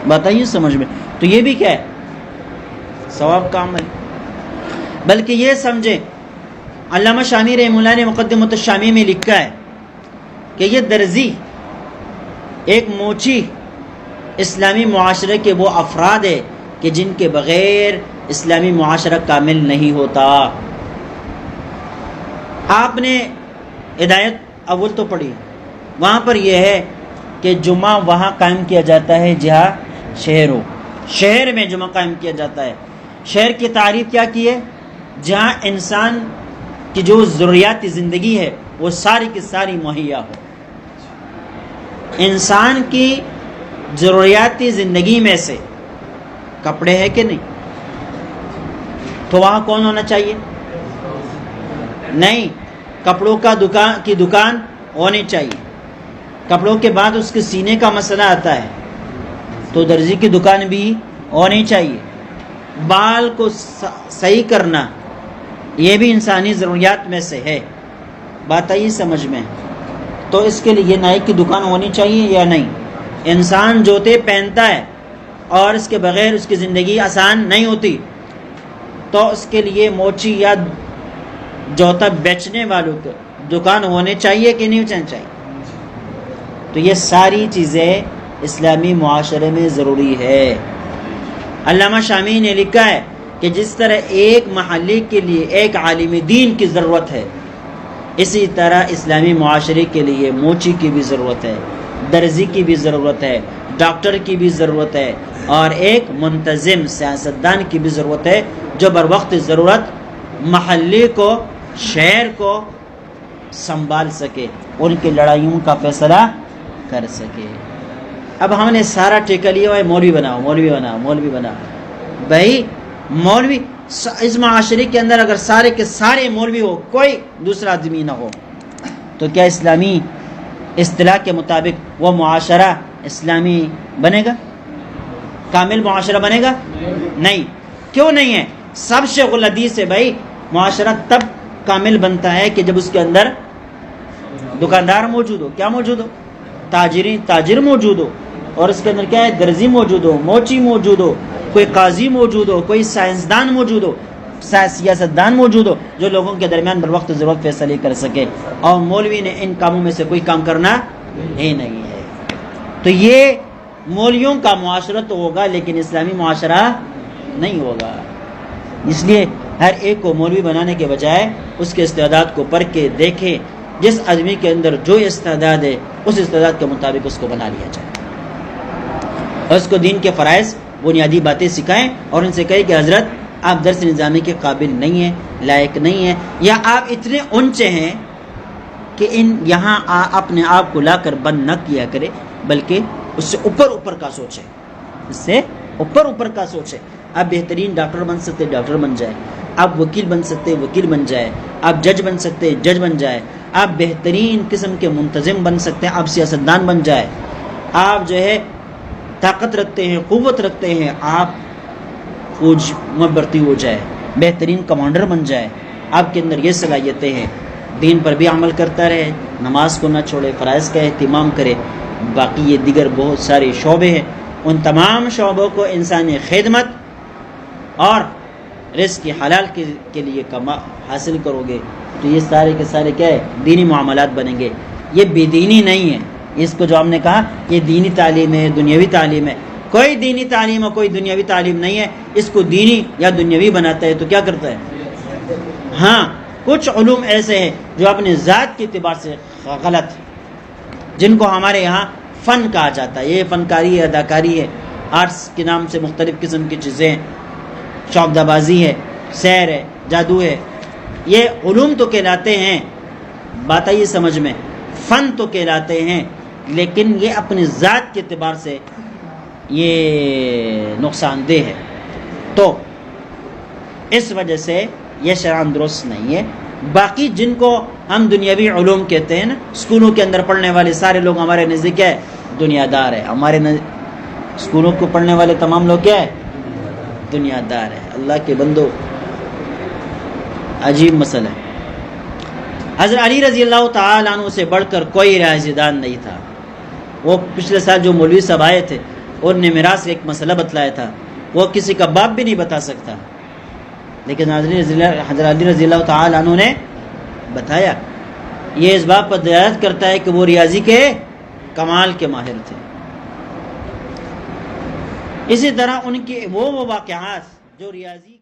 بتائیے سمجھ میں؟ تو یہ بھی کیا ہے؟ ثواب کا عمل. بلکہ یہ سمجھیں، علامہ شامی رحمہ اللہ نے مقدمۃ الشامی میں لکھا ہے کہ یہ درزی، ایک موچی، اسلامی معاشرے کے وہ افراد ہیں کہ جن کے بغیر اسلامی معاشرہ کامل نہیں ہوتا. آپ نے ہدایت اول تو پڑھی، وہاں پر یہ ہے کہ جمعہ وہاں قائم کیا جاتا ہے جہاں شہر ہو. شہر میں جمعہ قائم کیا جاتا ہے. شہر کی تعریف کیا کی ہے؟ جہاں انسان کی جو ضروریاتی زندگی ہے وہ ساری کی ساری مہیا ہو. انسان کی ضروریاتی زندگی میں سے کپڑے ہے کہ نہیں؟ تو وہاں کون ہونا چاہیے؟ نہیں، کپڑوں کی دکان ہونی چاہیے. کپڑوں کے بعد اس کے سینے کا مسئلہ آتا ہے تو درزی کی دکان بھی ہونی چاہیے. بال کو صحیح کرنا یہ بھی انسانی ضروریات میں سے ہے. بات آئی سمجھ میں؟ تو اس کے لیے نائی کی دکان ہونی چاہیے یا نہیں؟ انسان جوتے پہنتا ہے اور اس کے بغیر اس کی زندگی آسان نہیں ہوتی، تو اس کے لیے موچی یا جوتا بیچنے والوں کو دکان ہونے چاہیے کہ نہیں ہونا چاہیے؟ تو یہ ساری چیزیں اسلامی معاشرے میں ضروری ہے. علامہ شامی نے لکھا ہے کہ جس طرح ایک محلے کے لیے ایک عالم دین کی ضرورت ہے، اسی طرح اسلامی معاشرے کے لیے موچی کی بھی ضرورت ہے، درزی کی بھی ضرورت ہے، ڈاکٹر کی بھی ضرورت ہے، اور ایک منتظم سیاستدان کی بھی ضرورت ہے جو بر وقت ضرورت محلے کو، شہر کو سنبھال سکے، ان کی لڑائیوں کا فیصلہ کر سکے. اب ہم نے سارا ٹھیکہ لیا ہوا ہے مولوی بناؤ، مولوی بناؤ، مولوی بناؤ. بھائی مولوی اس معاشرے کے اندر اگر سارے کے سارے مولوی ہو، کوئی دوسرا آدمی نہ ہو، تو کیا اسلامی اصطلاح کے مطابق وہ معاشرہ اسلامی بنے گا؟ کامل معاشرہ بنے گا؟ نہیں. کیوں نہیں ہے؟ سب شیخ الحدیث ہے بھائی. معاشرہ تب کامل بنتا ہے کہ جب اس کے اندر دکاندار موجود ہو. کیا موجود ہو؟ تاجر موجود ہو، اور اس کے اندر کیا ہے؟ درزی موجود ہو، موچی موجود ہو، کوئی قاضی موجود ہو، کوئی سائنسدان موجود ہو، سیاستدان موجود ہو جو لوگوں کے درمیان بر وقت ضرورت فیصلے کر سکے. اور مولوی نے ان کاموں میں سے کوئی کام کرنا ہی نہیں ہے. تو یہ مولویوں کا معاشرہ تو ہوگا لیکن اسلامی معاشرہ نہیں ہوگا. اس لیے ہر ایک کو مولوی بنانے کے بجائے اس کے استعداد کو پرکھ کے دیکھیں. جس آدمی کے اندر جو استعداد ہے اس استعداد کے مطابق اس کو بنا لیا جائے، اور اس کو دین کے فرائض، بنیادی باتیں سکھائیں، اور ان سے کہیں کہ حضرت آپ درس نظامی کے قابل نہیں ہیں، لائق نہیں ہیں، یا آپ اتنے اونچے ہیں کہ یہاں اپنے آپ کو لا کر بند نہ کیا کرے، بلکہ اس سے اوپر کا سوچے، اس سے اوپر کا سوچے. آپ بہترین ڈاکٹر بن سکتے ڈاکٹر بن جائے، آپ وکیل بن سکتے وکیل بن جائے، آپ جج بن سکتے جج بن جائے، آپ بہترین قسم کے منتظم بن سکتے ہیں، آپ سیاستدان بن جائے، آپ جو ہے طاقت رکھتے ہیں، قوت رکھتے ہیں، آپ فوج میں بھرتی ہو جائے، بہترین کمانڈر بن جائے. آپ کے اندر یہ صلاحیتیں ہیں، دین پر بھی عمل کرتا رہے، نماز کو نہ چھوڑے، فرائض کا اہتمام کرے. باقی یہ دیگر بہت سارے شعبے ہیں، ان تمام شعبوں کو انسانی خدمت اور رزق حلال کے لیے حاصل کرو گے تو یہ سارے کے سارے کیا ہے؟ دینی معاملات بنیں گے. یہ بے دینی نہیں ہے. اس کو جو ہم نے کہا یہ دینی تعلیم ہے، دنیاوی تعلیم ہے، کوئی دینی تعلیم اور کوئی دنیاوی تعلیم نہیں ہے. اس کو دینی یا دنیاوی بناتا ہے تو کیا کرتا ہے؟ ہاں، کچھ علوم ایسے ہیں جو اپنے ذات کے اعتبار سے غلط، جن کو ہمارے یہاں فن کہا جاتا ہے. یہ فنکاری ہے، اداکاری ہے، آرٹس کے نام سے مختلف قسم کی چیزیں ہیں، شوق بازی ہے، سیر ہے، جادو ہے. یہ علوم تو کہلاتے ہیں، بات آئی سمجھ میں، فن تو کہلاتے ہیں، لیکن یہ اپنی ذات کے اعتبار سے یہ نقصان دہ ہے. تو اس وجہ سے یہ شرعاً درست نہیں ہے. باقی جن کو ہم دنیاوی علوم کہتے ہیں نا، اسکولوں کے اندر پڑھنے والے سارے لوگ ہمارے نزدیک کیا ہے؟ دنیا دار ہے. ہمارے اسکولوں کو پڑھنے والے تمام لوگ کیا ہے؟ دنیا دار ہے. اللہ کے بندو، عجیب مسئلہ ہے. حضرت علی رضی اللہ تعالیٰ عنہ سے بڑھ کر کوئی ریاضی دان نہیں تھا. وہ پچھلے سال جو مولوی صاحب آئے تھے ان نے میراث کا ایک مسئلہ بتلایا تھا، وہ کسی کا باپ بھی نہیں بتا سکتا، لیکن حضرت علی رضی اللہ تعالی عنہ نے بتایا۔ یہ اس بات پر دلالت کرتا ہے کہ وہ ریاضی کے کمال کے ماہر تھے۔ اسی طرح ان کے وہ واقعات جو ریاضی